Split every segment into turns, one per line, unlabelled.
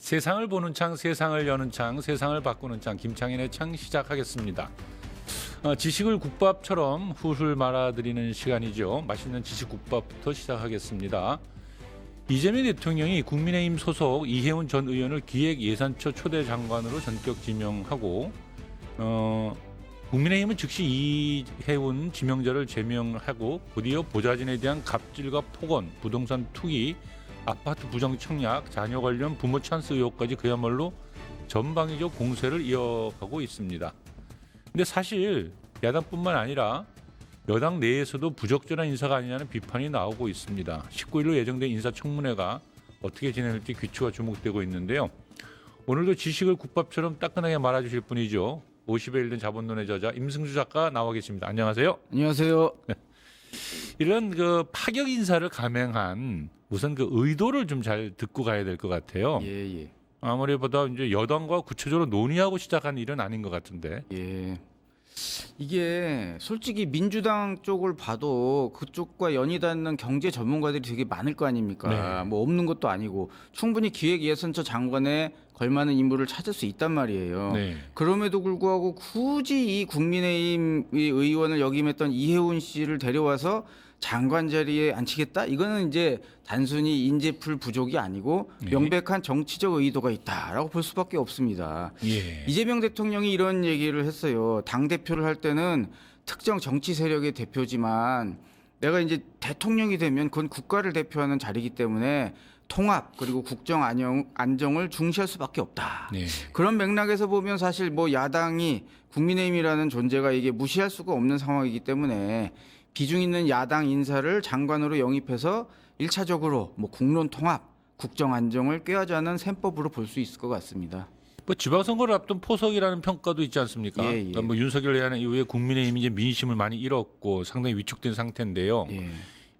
세상을 보는 창, 세상을 여는 창, 세상을 바꾸는 창, 김창인의 창 시작하겠습니다. 지식을 국밥처럼 훌훌 말아드리는 시간이죠. 맛있는 지식국밥부터 시작하겠습니다. 이재명 대통령이 국민의힘 소속 이해운 전 의원을 기획예산처 초대 장관으로 전격 지명하고 국민의힘은 즉시 이해운 지명자를 제명하고 곧이어 보좌진에 대한 갑질과 폭언, 부동산 투기, 아파트 부정 청약, 자녀 관련 부모 찬스 의혹까지 그야말로 전방위적 공세를 이어가고 있습니다. 근데 사실 야당뿐만 아니라 여당 내에서도 부적절한 인사가 아니냐는 비판이 나오고 있습니다. 19일로 예정된 인사청문회가 어떻게 진행될지 귀추가 주목되고 있는데요. 오늘도 지식을 국밥처럼 따끈하게 말아주실 분이죠. 50에 일든 자본론의 저자 임승주 작가 나와 계십니다. 안녕하세요.
안녕하세요.
이런 그 파격 인사를 감행한 우선 그 의도를 좀 잘 듣고 가야 될 것 같아요.
예.
아무리 보다 이제 여당과 구체적으로 논의하고 시작한 일은 아닌 것 같은데.
예. 이게 솔직히 민주당 쪽을 봐도 그쪽과 연이 닿는 경제 전문가들이 되게 많을 거 아닙니까?
네.
뭐 없는 것도 아니고 충분히 기획예산처 장관에 걸맞는 인물을 찾을 수 있단 말이에요.
네.
그럼에도 불구하고 굳이 이 국민의힘 의원을 역임했던 이해운 씨를 데려와서 장관 자리에 앉히겠다? 이거는 이제 단순히 인재풀 부족이 아니고 명백한 정치적 의도가 있다라고 볼 수밖에 없습니다.
예.
이재명 대통령이 이런 얘기를 했어요. 당대표를 할 때는 특정 정치 세력의 대표지만 내가 이제 대통령이 되면 그건 국가를 대표하는 자리이기 때문에 통합 그리고 국정 안정을 중시할 수밖에 없다.
네.
그런 맥락에서 보면 사실 뭐 야당이 국민의힘이라는 존재가 이게 무시할 수가 없는 상황이기 때문에 비중 있는 야당 인사를 장관으로 영입해서 1차적으로 뭐 국론 통합, 국정 안정을 꾀하자는 셈법으로 볼 수 있을 것 같습니다.
뭐 지방선거를 앞둔 포석이라는 평가도 있지 않습니까?
예.
그러니까 뭐 윤석열 내한 이후에 국민의힘이 이제 민심을 많이 잃었고 상당히 위축된 상태인데요.
예.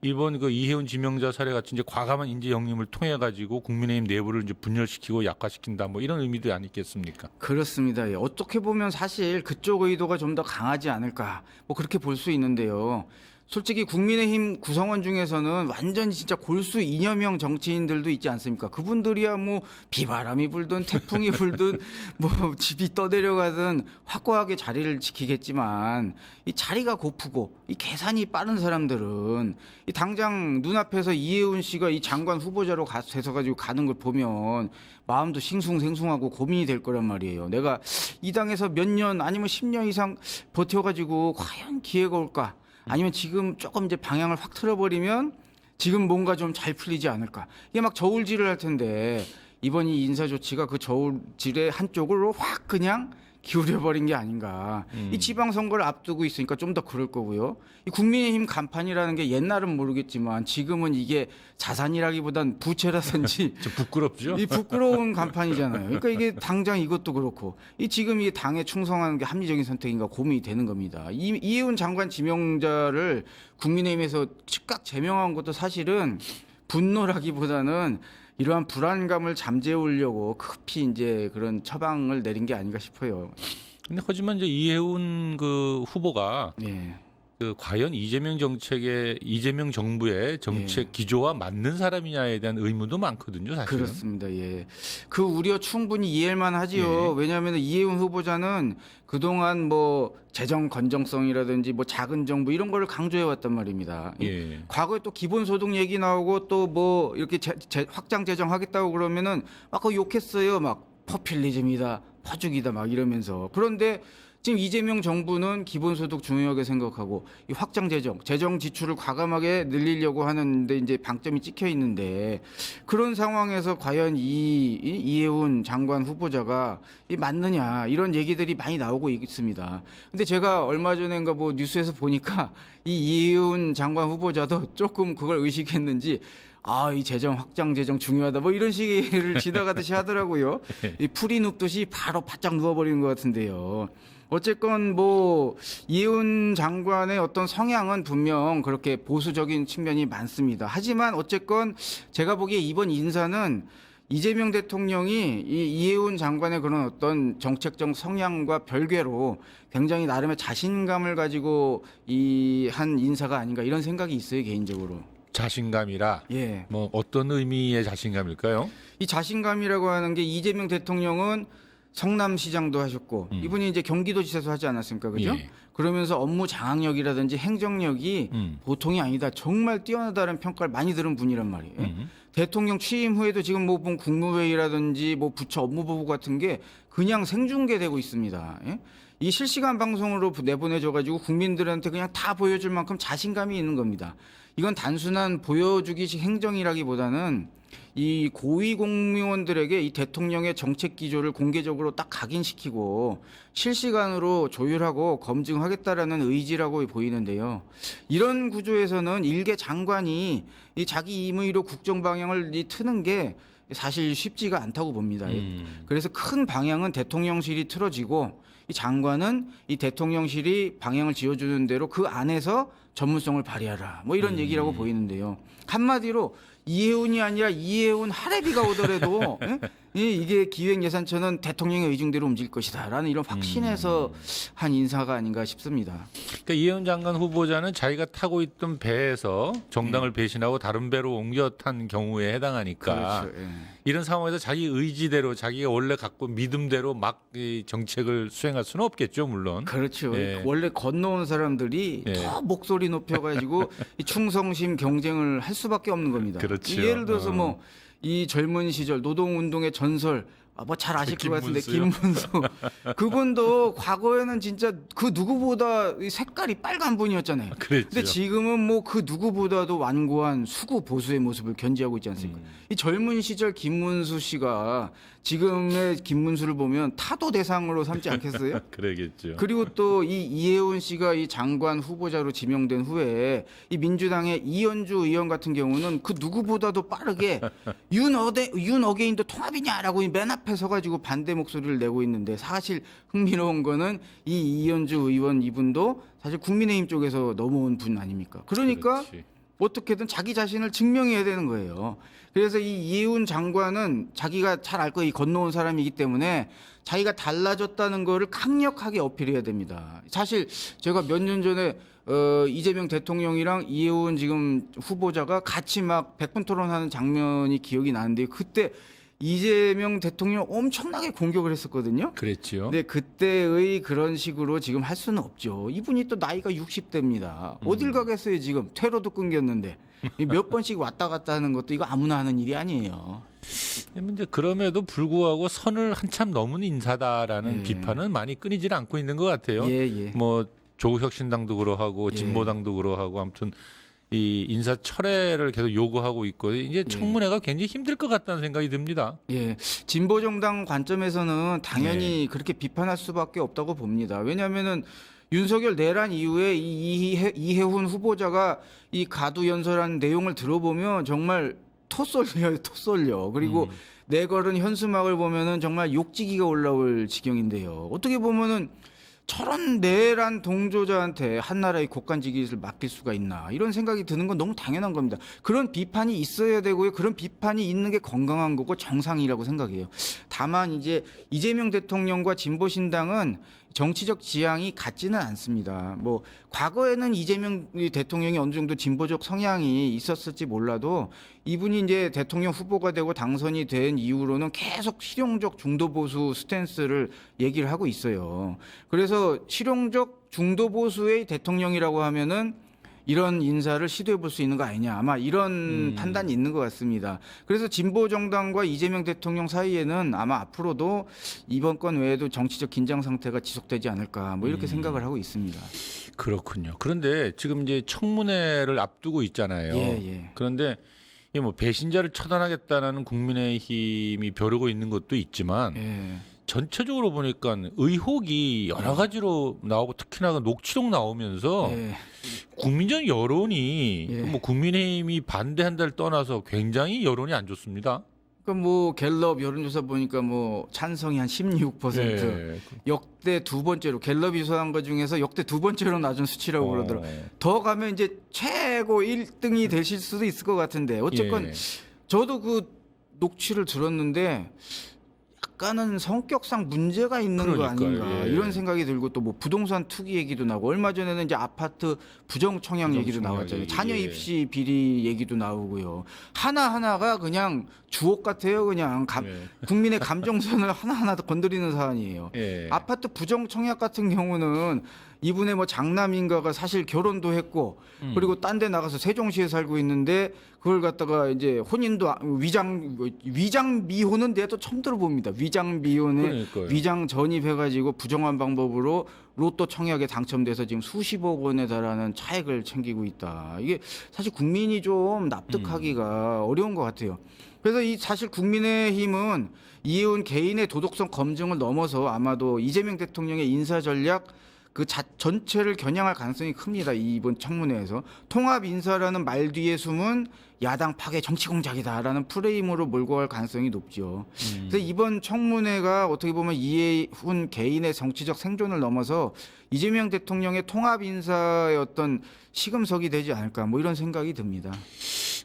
이번 그 이해운 지명자 사례 같이 이제 과감한 인재 영입을 통해 가지고 국민의힘 내부를 이제 분열시키고 약화시킨다 뭐 이런 의미도 아니겠습니까?
그렇습니다. 예. 어떻게 보면 사실 그쪽 의도가 좀 더 강하지 않을까 뭐 그렇게 볼 수 있는데요. 솔직히 국민의힘 구성원 중에서는 완전히 진짜 골수 이념형 정치인들도 있지 않습니까? 그분들이야 뭐 비바람이 불든 태풍이 불든 뭐 집이 떠내려가든 확고하게 자리를 지키겠지만 이 자리가 고프고 이 계산이 빠른 사람들은 이 당장 눈앞에서 이해운 씨가 이 장관 후보자로 돼서 가지고 가는 걸 보면 마음도 싱숭생숭하고 고민이 될 거란 말이에요. 내가 이 당에서 몇 년 아니면 10년 이상 버텨가지고 과연 기회가 올까? 아니면 지금 조금 이제 방향을 확 틀어버리면 지금 뭔가 좀 잘 풀리지 않을까. 이게 막 저울질을 할 텐데 이번 이 인사 조치가 그 저울질의 한쪽으로 확 그냥 기울여버린 게 아닌가. 이 지방선거를 앞두고 있으니까 좀 더 그럴 거고요. 이 국민의힘 간판이라는 게 옛날은 모르겠지만 지금은 이게 자산이라기보단 부채라든지
좀 부끄럽죠?
이 부끄러운 간판이잖아요. 그러니까 이게 당장 이것도 그렇고 이 지금 이 당에 충성하는 게 합리적인 선택인가 고민이 되는 겁니다. 이해운 장관 지명자를 국민의힘에서 즉각 제명한 것도 사실은 분노라기보다는 이러한 불안감을 잠재우려고 급히 이제 그런 처방을 내린 게 아닌가 싶어요.
근데 하지만 이제 이해운 그 후보가
예.
그 과연 이재명 정부의 정책 기조와 맞는 사람이냐에 대한 의문도 많거든요, 사실은.
그렇습니다. 예. 그 우려 충분히 이해할만 하지요.
예.
왜냐하면 이해운 후보자는 그동안 뭐 재정 건정성이라든지 뭐 작은 정부 이런 거를 강조해 왔단 말입니다.
예.
과거에 또 기본소득 얘기 나오고 또 뭐 이렇게 확장 재정하겠다고 그러면은 막 그거 욕했어요. 막 포퓰리즘이다, 퍼주기다 막 이러면서. 그런데 지금 이재명 정부는 기본소득 중요하게 생각하고 이 확장 재정 지출을 과감하게 늘리려고 하는데 이제 방점이 찍혀 있는데 그런 상황에서 과연 이해운 장관 후보자가 맞느냐 이런 얘기들이 많이 나오고 있습니다. 근데 제가 얼마 전인가 뭐 뉴스에서 보니까 이 이해운 장관 후보자도 조금 그걸 의식했는지 이 재정 확장 재정 중요하다 뭐 이런 식을 지나가듯이 하더라고요. 이 풀이 눕듯이 바로 바짝 누워버리는 것 같은데요. 어쨌건 뭐 이해운 장관의 어떤 성향은 분명 그렇게 보수적인 측면이 많습니다. 하지만 어쨌건 제가 보기에 이번 인사는 이재명 대통령이 이 이해운 장관의 그런 어떤 정책적 성향과 별개로 굉장히 나름의 자신감을 가지고 한 인사가 아닌가 이런 생각이 있어요, 개인적으로.
자신감이라
예.
뭐 어떤 의미의 자신감일까요?
이 자신감이라고 하는 게 이재명 대통령은 성남시장도 하셨고 이분이 이제 경기도지사도 하지 않았습니까, 그죠?
예.
그러면서 업무 장악력이라든지 행정력이 보통이 아니다, 정말 뛰어나다는 평가를 많이 들은 분이란 말이에요. 대통령 취임 후에도 지금 뭐 본 국무회의라든지 뭐 부처 업무보고 같은 게 그냥 생중계되고 있습니다. 예? 이 실시간 방송으로 내보내줘가지고 국민들한테 그냥 다 보여줄 만큼 자신감이 있는 겁니다. 이건 단순한 보여주기식 행정이라기보다는 이 고위 공무원들에게 이 대통령의 정책 기조를 공개적으로 딱 각인시키고 실시간으로 조율하고 검증하겠다라는 의지라고 보이는데요. 이런 구조에서는 일개 장관이 이 자기 임의로 국정 방향을 트는 게 사실 쉽지가 않다고 봅니다. 그래서 큰 방향은 대통령실이 틀어지고 이 장관은 이 대통령실이 방향을 지어주는 대로 그 안에서 전문성을 발휘하라, 뭐 이런 얘기라고 보이는데요. 한마디로 이해운이 아니라 이해운 할애비가 오더라도 이게 기획예산처는 대통령의 의중대로 움직일 것이다라는 이런 확신에서 한 인사가 아닌가 싶습니다.
그러니까 이해운 장관 후보자는 자기가 타고 있던 배에서 정당을 배신하고 다른 배로 옮겨 탄 경우에 해당하니까
그렇죠. 예.
이런 상황에서 자기 의지대로 자기가 원래 갖고 믿음대로 막 이 정책을 수행할 수는 없겠죠, 물론.
그렇죠.
예.
원래 건너온 사람들이
예.
더 목소리 높여가지고 이 충성심 경쟁을 할 수밖에 없는 겁니다.
그렇죠.
예를 들어서 뭐 이 젊은 시절 노동운동의 전설, 뭐 잘 아실 것 같은데 김문수 그분도 과거에는 진짜 그 누구보다 이 색깔이 빨간 분이었잖아요.
그랬죠.
근데 지금은 뭐 그 누구보다도 완고한 수구 보수의 모습을 견지하고 있지 않습니까? 이 젊은 시절 김문수 씨가 지금의 김문수를 보면 타도 대상으로 삼지 않겠어요?
그러겠죠.
그리고 또 이 이해운 씨가 이 장관 후보자로 지명된 후에 이 민주당의 이현주 의원 같은 경우는 그 누구보다도 빠르게 윤 어게인도 통합이냐라고 맨 앞에 서가지고 반대 목소리를 내고 있는데, 사실 흥미로운 거는 이 이현주 의원 이분도 사실 국민의힘 쪽에서 넘어온 분 아닙니까? 그러니까
그렇지.
어떻게든 자기 자신을 증명해야 되는 거예요. 그래서 이 이해운 장관은 자기가 잘 알 거예요. 건너온 사람이기 때문에 자기가 달라졌다는 거를 강력하게 어필해야 됩니다. 사실 제가 몇 년 전에 이재명 대통령이랑 이해운 지금 후보자가 같이 막 백분 토론하는 장면이 기억이 나는데, 그때 이재명 대통령 엄청나게 공격을 했었거든요.
그랬죠.
근데 그때의 그런 식으로 지금 할 수는 없죠. 이분이 또 나이가 60대입니다. 어딜 가겠어요 지금. 퇴로도 끊겼는데. 몇 번씩 왔다 갔다 하는 것도 이거 아무나 하는 일이 아니에요.
근데 그럼에도 불구하고 선을 한참 넘은 인사다라는
예.
비판은 많이 끊이질 않고 있는 것 같아요.
예.
뭐 조국혁신당도 그러하고
예.
진보당도 그러하고 아무튼 이 인사 철회를 계속 요구하고 있고 이제 청문회가 굉장히 힘들 것 같다는 생각이 듭니다.
예, 진보 정당 관점에서는 당연히 그렇게 비판할 수밖에 없다고 봅니다. 왜냐하면은 윤석열 내란 이후에 이해훈 후보자가 이 가두 연설한 내용을 들어보면 정말 토쏠려요, 토쏠려. 그리고 내걸은 현수막을 보면은 정말 욕지기가 올라올 지경인데요. 어떻게 보면은 저런 내란 동조자한테 한나라의 국간지기를 맡길 수가 있나, 이런 생각이 드는 건 너무 당연한 겁니다. 그런 비판이 있어야 되고요. 그런 비판이 있는 게 건강한 거고 정상이라고 생각해요. 다만 이제 이재명 대통령과 진보신당은 정치적 지향이 같지는 않습니다. 뭐 과거에는 이재명 대통령이 어느 정도 진보적 성향이 있었을지 몰라도 이분이 이제 대통령 후보가 되고 당선이 된 이후로는 계속 실용적 중도 보수 스탠스를 얘기를 하고 있어요. 그래서 실용적 중도 보수의 대통령이라고 하면은 이런 인사를 시도해 볼 수 있는 거 아니냐, 아마 이런 판단이 있는 것 같습니다. 그래서 진보 정당과 이재명 대통령 사이에는 아마 앞으로도 이번 건 외에도 정치적 긴장 상태가 지속되지 않을까, 뭐 이렇게 생각을 하고 있습니다.
그렇군요. 그런데 지금 이제 청문회를 앞두고 있잖아요.
예.
그런데 이 뭐 배신자를 처단하겠다는 국민의힘이 벼르고 있는 것도 있지만
예.
전체적으로 보니까 의혹이 여러 가지로 나오고 특히나 그 녹취록 나오면서
예.
국민적 여론이
예.
뭐 국민의힘이 반대한다를 떠나서 굉장히 여론이 안 좋습니다.
그러니까 뭐 갤럽 여론조사 보니까 뭐 찬성이 한 16%,
예.
역대 두 번째로, 갤럽이 조사한 것 중에서 역대 두 번째로 낮은 수치라고 그러더라고요. 더 가면 이제 최고 1등이 되실 수도 있을 것 같은데 어쨌건
예.
저도 그 녹취를 들었는데 약간은 성격상 문제가 있는 거
그러니까요.
아닌가
예.
이런 생각이 들고 또 뭐 부동산 투기 얘기도 나고 얼마 전에는 이제 아파트 부정 청약 얘기도
청약
나왔잖아요.
얘기,
자녀
예.
입시 비리 얘기도 나오고요. 하나하나가 그냥 주옥 같아요. 그냥
예.
국민의 감정선을 하나하나 건드리는 사안이에요.
예.
아파트 부정 청약 같은 경우는 이분의 뭐 장남인가가 사실 결혼도 했고 그리고 딴 데 나가서 세종시에 살고 있는데 그걸 갖다가 이제 혼인도 위장 미혼은 내가 또 처음 들어봅니다. 위장 미혼에
그러니까요.
위장 전입해가지고 부정한 방법으로 로또 청약에 당첨돼서 지금 수십억 원에 달하는 차액을 챙기고 있다. 이게 사실 국민이 좀 납득하기가 어려운 것 같아요. 그래서 이 사실 국민의힘은 이해운 개인의 도덕성 검증을 넘어서 아마도 이재명 대통령의 인사 전략 전체를 겨냥할 가능성이 큽니다. 이번 청문회에서 통합 인사라는 말 뒤에 숨은 야당 파괴 정치 공작이다라는 프레임으로 몰고 갈 가능성이 높죠. 그래서 이번 청문회가 어떻게 보면 이해훈 개인의 정치적 생존을 넘어서 이재명 대통령의 통합 인사의 어떤 시금석이 되지 않을까 뭐 이런 생각이 듭니다.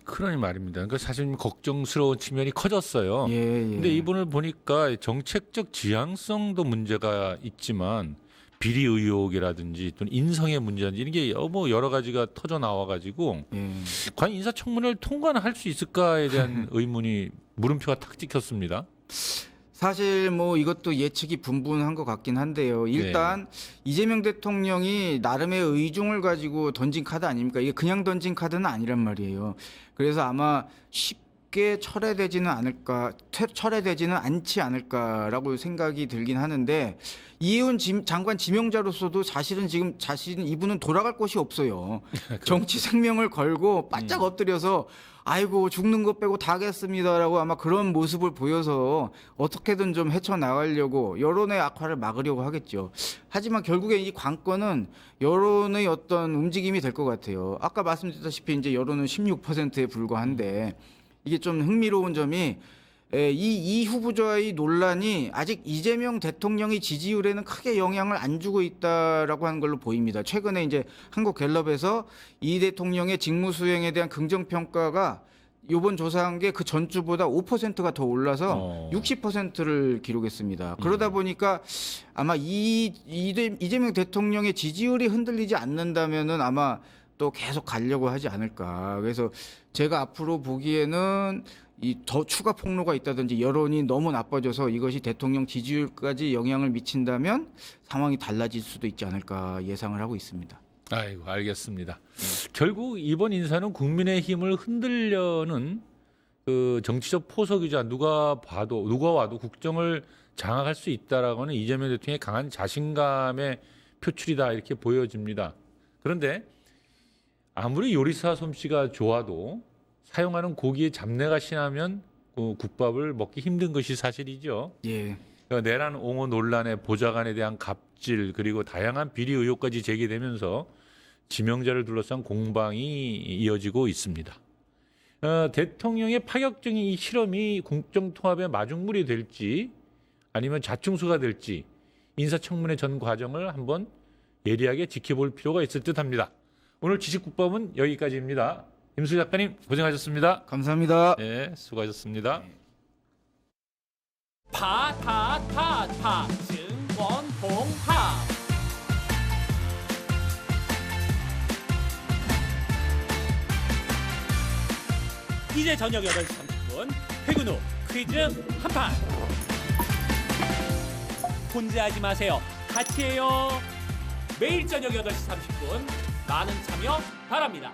그러니 말입니다. 그러니까 사실 걱정스러운 측면이 커졌어요.
예.
근데 이분을 보니까 정책적 지향성도 문제가 있지만 비리 의혹이라든지 또는 인성의 문제라든지 이런 게 뭐 여러 가지가 터져 나와가지고
예.
과연 인사청문회를 통과는 할 수 있을까에 대한 의문이 물음표가 탁 찍혔습니다.
사실 뭐 이것도 예측이 분분한 것 같긴 한데요. 일단 이재명 대통령이 나름의 의중을 가지고 던진 카드 아닙니까? 이게 그냥 던진 카드는 아니란 말이에요. 그래서 아마 쉽게 철회되지는 않지 않을까라고 생각이 들긴 하는데 이해훈 장관 지명자로서도 사실은 지금 이분은 돌아갈 곳이 없어요. 정치 생명을 걸고 바짝 엎드려서 아이고 죽는 것 빼고 다 하겠습니다라고 아마 그런 모습을 보여서 어떻게든 좀 헤쳐나가려고 여론의 악화를 막으려고 하겠죠. 하지만 결국에 이 관건은 여론의 어떤 움직임이 될 것 같아요. 아까 말씀드렸다시피 이제 여론은 16%에 불과한데 이게 좀 흥미로운 점이 이 후보자의 논란이 아직 이재명 대통령의 지지율에는 크게 영향을 안 주고 있다라고 하는 걸로 보입니다. 최근에 이제 한국갤럽에서 이 대통령의 직무 수행에 대한 긍정 평가가 이번 조사한 게 그 전주보다 5%가 더 올라서 60%를 기록했습니다. 그러다 보니까 아마 이재명 대통령의 지지율이 흔들리지 않는다면은 아마 또 계속 가려고 하지 않을까. 그래서 제가 앞으로 보기에는 이 더 추가 폭로가 있다든지 여론이 너무 나빠져서 이것이 대통령 지지율까지 영향을 미친다면 상황이 달라질 수도 있지 않을까 예상을 하고 있습니다.
아이고 알겠습니다. 결국 이번 인사는 국민의힘을 흔들려는 그 정치적 포석이자 누가 와도 국정을 장악할 수 있다라고는 이재명 대통령의 강한 자신감의 표출이다 이렇게 보여집니다. 그런데 아무리 요리사 솜씨가 좋아도 사용하는 고기의 잡내가 심하면 그 국밥을 먹기 힘든 것이 사실이죠.
예.
내란 옹호 논란의 보좌관에 대한 갑질 그리고 다양한 비리 의혹까지 제기되면서 지명자를 둘러싼 공방이 이어지고 있습니다. 대통령의 파격적인 이 실험이 국정통합의 마중물이 될지 아니면 자충수가 될지 인사청문회 전 과정을 한번 예리하게 지켜볼 필요가 있을 듯합니다. 오늘 지식국밥은 여기까지입니다. 임수 작가님 고생하셨습니다.
감사합니다.
네, 수고하셨습니다.
증권통합 이제 저녁 8시 30분 퇴근 후 퀴즈 한판 혼자 하지 마세요. 같이 해요. 매일 저녁 8시 30분 많은 참여 바랍니다.